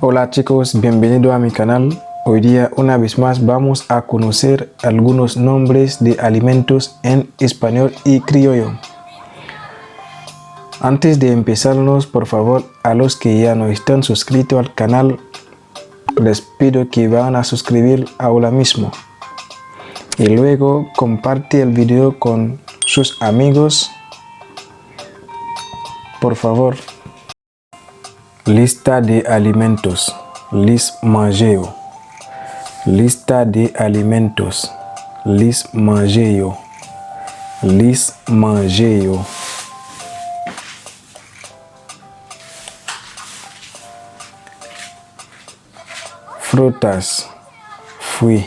Hola chicos, bienvenido a mi canal. Hoy día una vez más vamos a conocer algunos nombres de alimentos en español y criollo. Antes de empezarnos, por favor, a los que ya no están suscritos al canal, les pido que vayan a suscribir ahora mismo. Y luego comparte el video con sus amigos, por favor. Lista de alimentos. List mangeo. Lista de alimentos. List mangeo. List mangeo. Frutas. Fruit.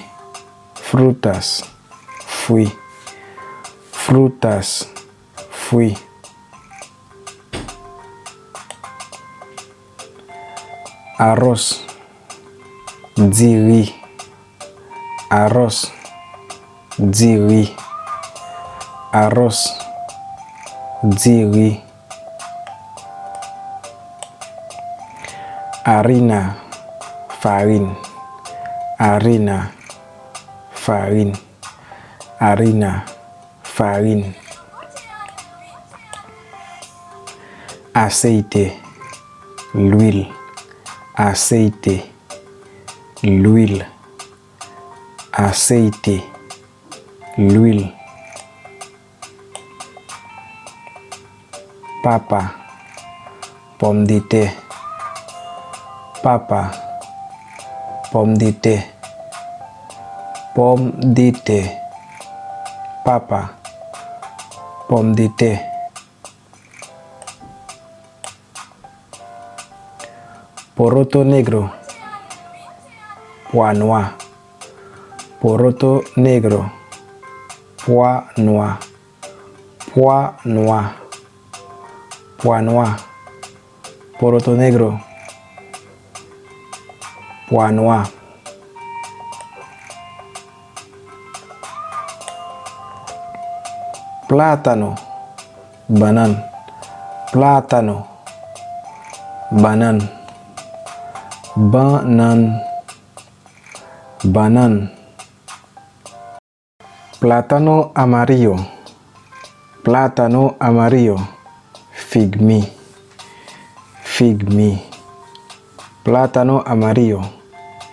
Frutas. Fruit. Frutas. Fruit. Arroz. Diri. Arroz. Diri. Arroz. Diri. Harina. Farin. Harina. Farin. Harina. Farin. Aceite. L'huile. Aceite. L'huile. Aceite. L'huile. Papa. Pomme de terre. Papa. Pomme de terre. Pomme de terre. Papa. Pomme de terre. Poroto negro. Pois noir. Poroto negro. Pois noir. Pois noir. Pois noir. Poroto negro. Pois noir. Plátano. Banane. Plátano. Banane. Banane. Banane. Plátano amarillo. Plátano amarillo. Fig me. Fig me. Plátano amarillo.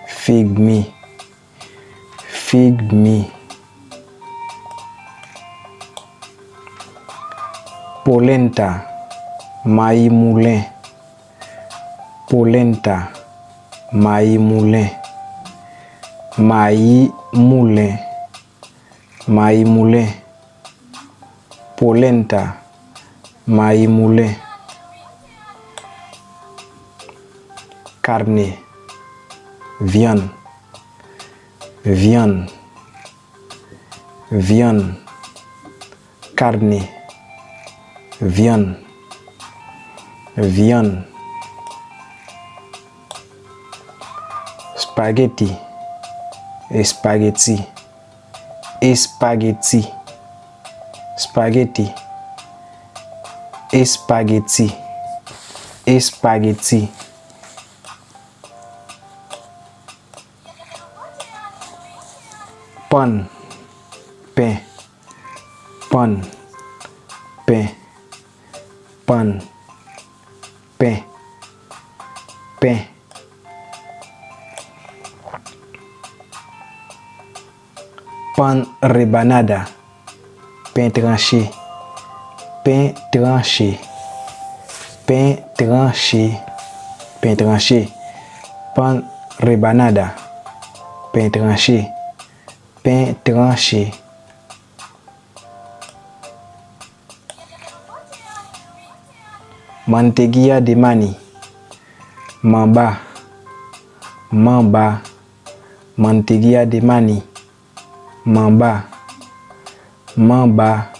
Fig me. Fig me. Polenta. Maïs moulin. Polenta. Maïs moulin. Maïs moulin. Maïs moulin. Polenta. Maïs moulin. Carne. Viande. Viande. Viande. Carne. Viande. Viande. Spaghetti. Spaghetti. Spaghetti. Spaghetti. Spaghetti. Spaghetti. Pan. Pain. Pan. Pain. Pan. Pain. Pain. Pan rebanada. Pain tranché. Pain tranché. Pain tranché. Pain tranché. Pan rebanada. Pain tranché. Pain tranché. Mantequilla de maní. Mamba. Mamba. Mantequilla de maní. Mamba. Mamba.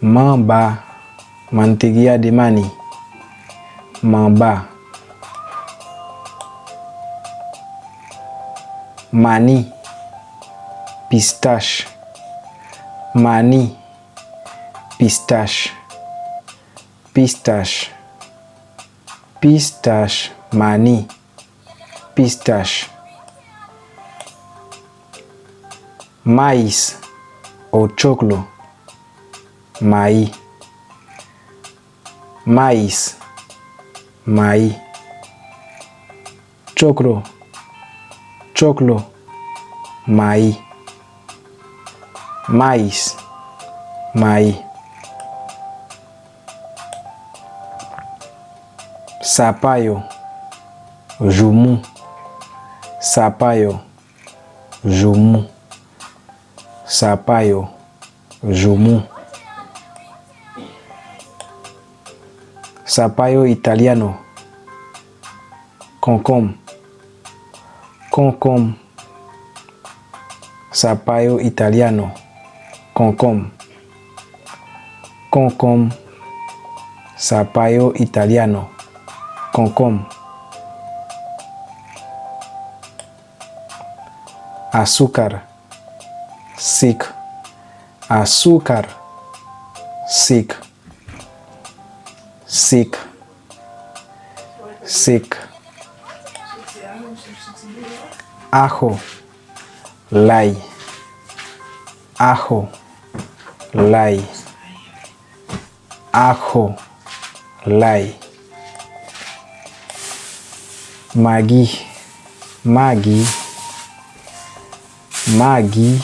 Mamba. Mantequilla de maní. Mamba. Maní. Pistache. Maní. Pistache. Pistache. Pistache. maní, pistache. Maíz o choclo, maíz. Maíz, maíz. Choclo, choclo, maíz. Maíz, maíz. Zapallo, jumu, zapallo, jumu, zapallo, jumu. Zapallo italiano, concombre, concombre. Zapallo italiano, concombre, concombre. Zapallo italiano, concombre. Azúcar, sic, azúcar, sic, sic, sic. Ajo, lay, ajo, lay, ajo, lay. Maggi, maggi, maggi.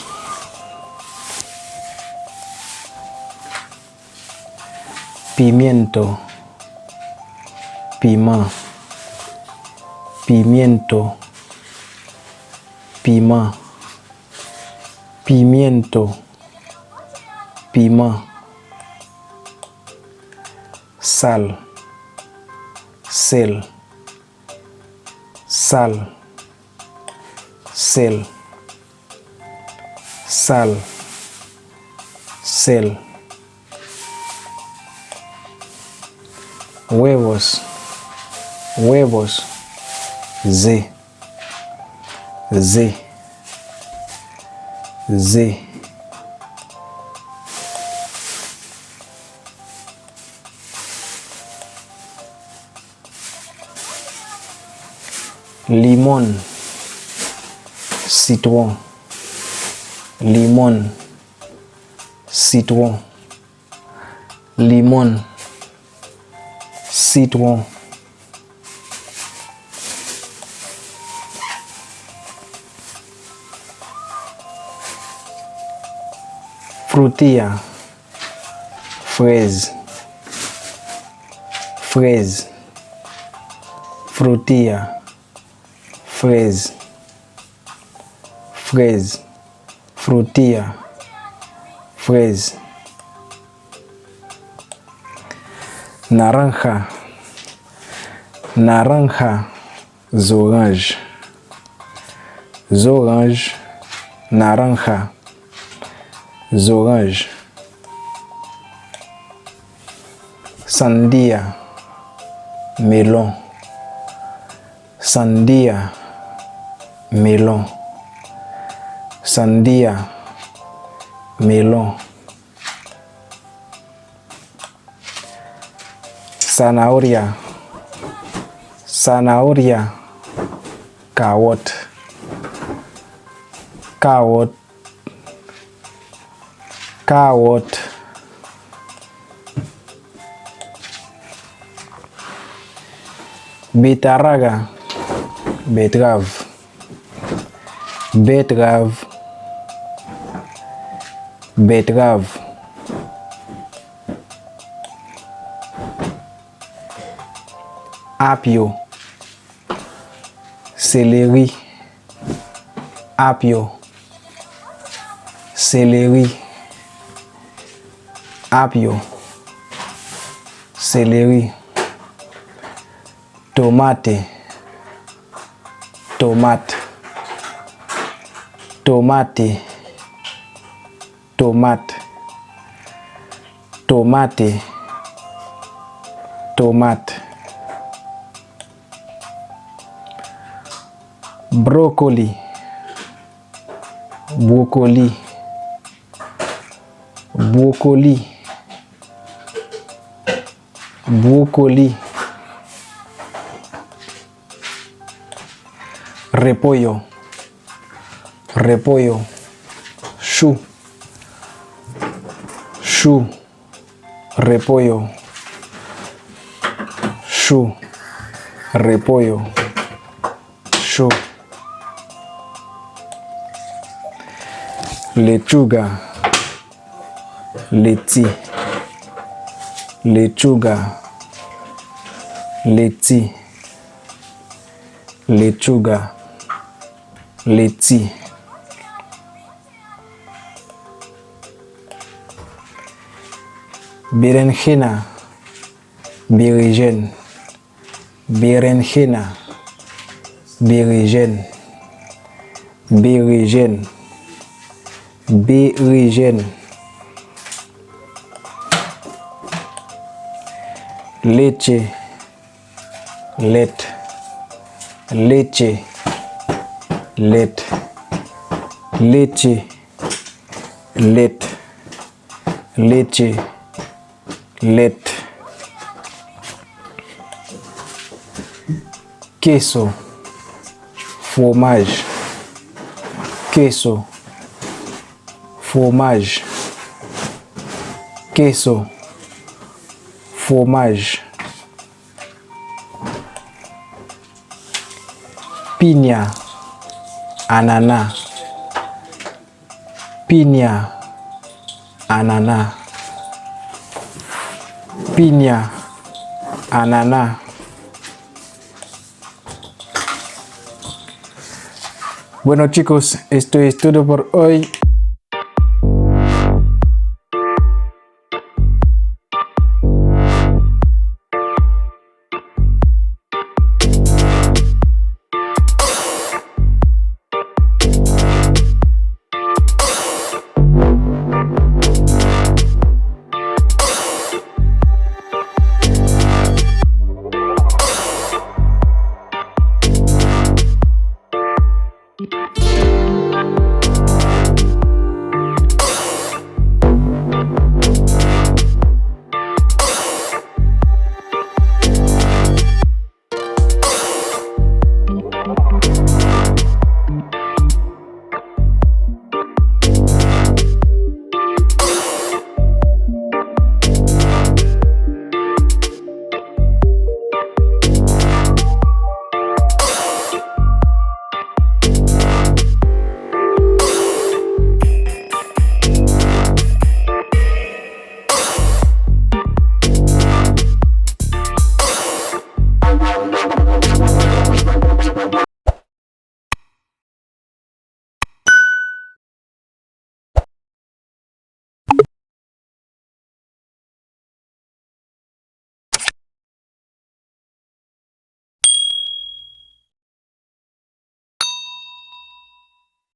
Pimiento, piment, pimiento, piment, pimiento, piment. Sal, sel, sal, sel, sal, sel. Huevos, huevos, z, z, z. Limón, citron, limón, citron, limón, citron. Frutilla, fraise, fraise. Frutilla, fraise, fraise. Frutilla, fraise. Naranja, naranja, orange, orange, naranja, orange. Sandía, melón, sandía, melón, sandía, melón. Zanahoria, zanahoria, carrot, carrot, carrot. Betarraga, betterave, betterave, betterave. Apio, céleri, apio, céleri, apio, céleri. Tomate, tomate, tomate, tomate, tomate, tomate. Brócoli, brócoli, brócoli, brócoli. repollo, repollo, chou, chou, repollo, chou, repollo, chou, lechuga, letí, lechuga, letí, lechuga, letí, berenjena, berenjena, berenjena, berenjena, berenjena, berenjena, leche, leche, leche, leche, leche, leche, leche, leche, queso, fromage, queso, fromage, queso, fromage, piña, ananá, piña, ananá, piña, ananá. Bueno chicos, esto es todo por hoy.